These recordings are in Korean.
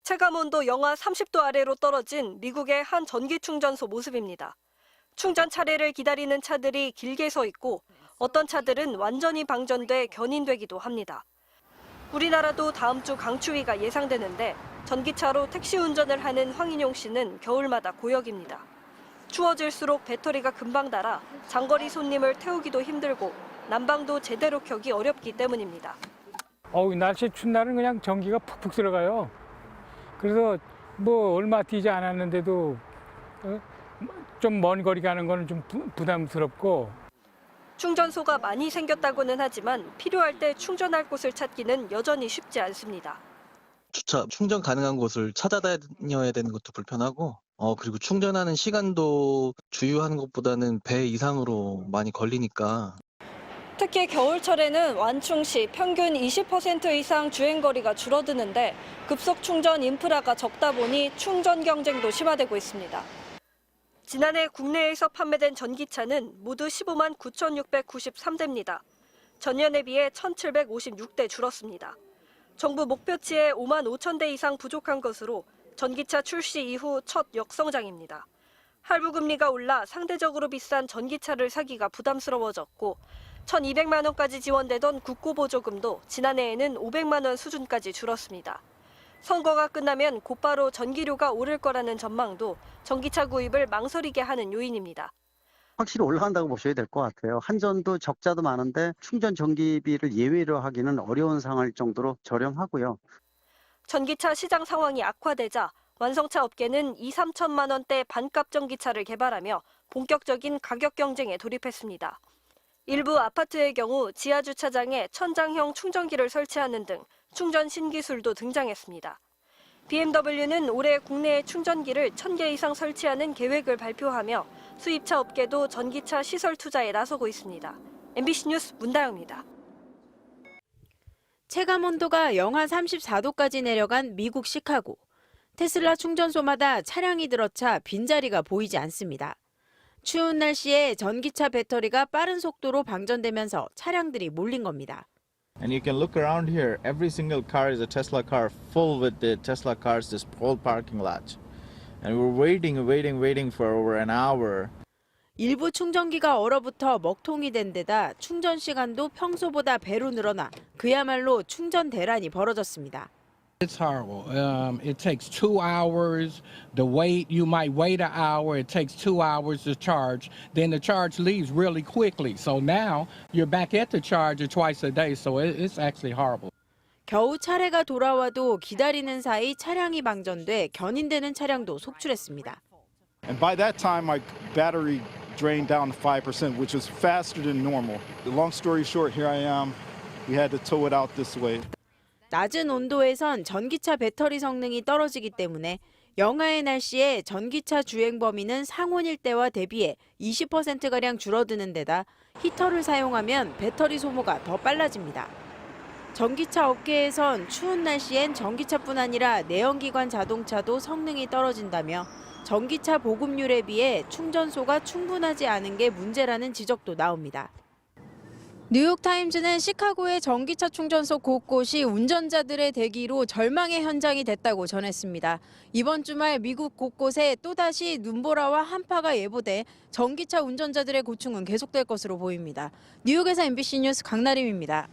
체감온도 영하 30도 아래로 떨어진 미국의 한 전기 충전소 모습입니다. 충전 차례를 기다리는 차들이 길게 서 있고 어떤 차들은 완전히 방전돼 견인되기도 합니다. 우리나라도 다음 주 강추위가 예상되는데 전기차로 택시 운전을 하는 황인용 씨는 겨울마다 고역입니다. 추워질수록 배터리가 금방 닳아 장거리 손님을 태우기도 힘들고 난방도 제대로 켜기 어렵기 때문입니다. 날씨 춘 날은 그냥 전기가 푹푹 들어가요. 그래서 뭐 얼마 뛰지 않았는데도 좀 먼 거리 가는 거는 좀 부담스럽고. 충전소가 많이 생겼다고는 하지만 필요할 때 충전할 곳을 찾기는 여전히 쉽지 않습니다. 주차 충전 가능한 곳을 찾아다녀야 되는 것도 불편하고 그리고 충전하는 시간도 주유하는 것보다는 배 이상으로 많이 걸리니까. 특히 겨울철에는 완충 시 평균 20% 이상 주행거리가 줄어드는데 급속 충전 인프라가 적다 보니 충전 경쟁도 심화되고 있습니다. 지난해 국내에서 판매된 전기차는 모두 15만 9,693대입니다. 전년에 비해 1,756대 줄었습니다. 정부 목표치에 5만 5천 대 이상 부족한 것으로 전기차 출시 이후 첫 역성장입니다. 할부 금리가 올라 상대적으로 비싼 전기차를 사기가 부담스러워졌고 1,200만 원까지 지원되던 국고보조금도 지난해에는 500만 원 수준까지 줄었습니다. 선거가 끝나면 곧바로 전기료가 오를 거라는 전망도 전기차 구입을 망설이게 하는 요인입니다. 확실히 올라간다고 보셔야 될 것 같아요. 한전도 적자도 많은데 충전 전기비를 예외로 하기는 어려운 상황일 정도로 저렴하고요. 전기차 시장 상황이 악화되자 완성차 업계는 2, 3천만 원대 반값 전기차를 개발하며 본격적인 가격 경쟁에 돌입했습니다. 일부 아파트의 경우 지하 주차장에 천장형 충전기를 설치하는 등 충전 신기술도 등장했습니다. BMW는 올해 국내에 충전기를 1,000개 이상 설치하는 계획을 발표하며 수입차 업계도 전기차 시설 투자에 나서고 있습니다. MBC 뉴스 문다영입니다. 체감 온도가 영하 34도까지 내려간 미국 시카고. 테슬라 충전소마다 차량이 들어차 빈자리가 보이지 않습니다. 추운 날씨에 전기차 배터리가 빠른 속도로 방전되면서 차량들이 몰린 겁니다. And you can look around here. Every single car is a Tesla car full with the Tesla cars, this whole parking lot. And we're waiting for over an hour. 일부 충전기가 얼어붙어 먹통이 된 데다 충전 시간도 평소보다 배로 늘어나 그야말로 충전 대란이 벌어졌습니다. It's horrible. It takes 2 hours. The wait, you might wait an hour. It takes 2 hours to charge. Then the charge leaves really quickly. So now you're back at the charger twice a day. So it's actually horrible. 겨우 차례가 돌아와도 기다리는 사이 차량이 방전돼 견인되는 차량도 속출했습니다. And by that time, my battery drained down to 5%, which was faster than normal. The long story short, here I am. We had to tow it out this way. 낮은 온도에선 전기차 배터리 성능이 떨어지기 때문에 영하의 날씨에 전기차 주행 범위는 상온일 때와 대비해 20%가량 줄어드는 데다 히터를 사용하면 배터리 소모가 더 빨라집니다. 전기차 업계에선 추운 날씨엔 전기차뿐 아니라 내연기관 자동차도 성능이 떨어진다며 전기차 보급률에 비해 충전소가 충분하지 않은 게 문제라는 지적도 나옵니다. 뉴욕타임즈는 시카고의 전기차 충전소 곳곳이 운전자들의 대기로 절망의 현장이 됐다고 전했습니다. 이번 주말 미국 곳곳에 또다시 눈보라와 한파가 예보돼 전기차 운전자들의 고충은 계속될 것으로 보입니다. 뉴욕에서 MBC 뉴스 강나림입니다.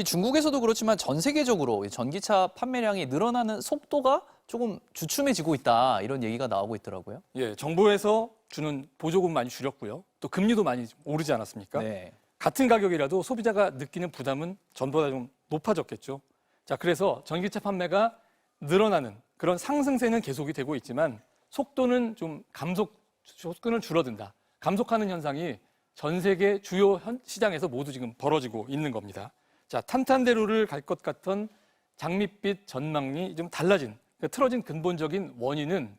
중국에서도 그렇지만 전 세계적으로 전기차 판매량이 늘어나는 속도가 조금 주춤해지고 있다, 이런 얘기가 나오고 있더라고요. 예, 정부에서 주는 보조금 많이 줄였고요. 또 금리도 많이 오르지 않았습니까? 네. 같은 가격이라도 소비자가 느끼는 부담은 전보다 좀 높아졌겠죠. 자, 그래서 전기차 판매가 늘어나는 그런 상승세는 계속이 되고 있지만 속도는 속도는 줄어든다. 감속하는 현상이 전 세계 주요 시장에서 모두 지금 벌어지고 있는 겁니다. 자, 탄탄대로를 갈 것 같던 장밋빛 전망이 좀 달라진, 틀어진 근본적인 원인은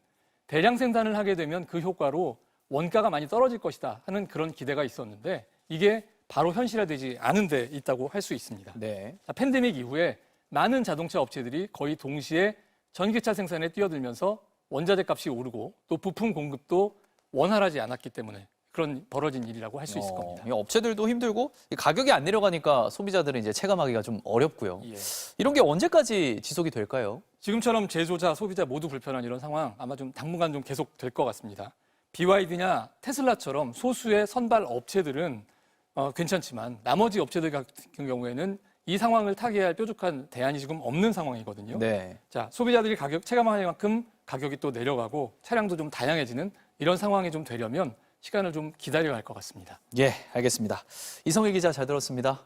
대량 생산을 하게 되면 그 효과로 원가가 많이 떨어질 것이다 하는 그런 기대가 있었는데 이게 바로 현실화되지 않은 데 있다고 할 수 있습니다. 네. 자, 팬데믹 이후에 많은 자동차 업체들이 거의 동시에 전기차 생산에 뛰어들면서 원자재 값이 오르고 또 부품 공급도 원활하지 않았기 때문에 그런 벌어진 일이라고 할 수 있을 겁니다. 이 업체들도 힘들고 이 가격이 안 내려가니까 소비자들은 이제 체감하기가 좀 어렵고요. 예. 이런 게 언제까지 지속이 될까요? 지금처럼 제조자, 소비자 모두 불편한 이런 상황 아마 좀 당분간 좀 계속될 것 같습니다. BYD냐 테슬라처럼 소수의 선발 업체들은 괜찮지만 나머지 업체들 같은 경우에는 이 상황을 타개할 뾰족한 대안이 지금 없는 상황이거든요. 네. 자, 소비자들이 가격 체감하는 만큼 가격이 또 내려가고 차량도 좀 다양해지는 이런 상황이 좀 되려면 시간을 좀 기다려야 할 것 같습니다. 예, 알겠습니다. 이성일 기자 잘 들었습니다.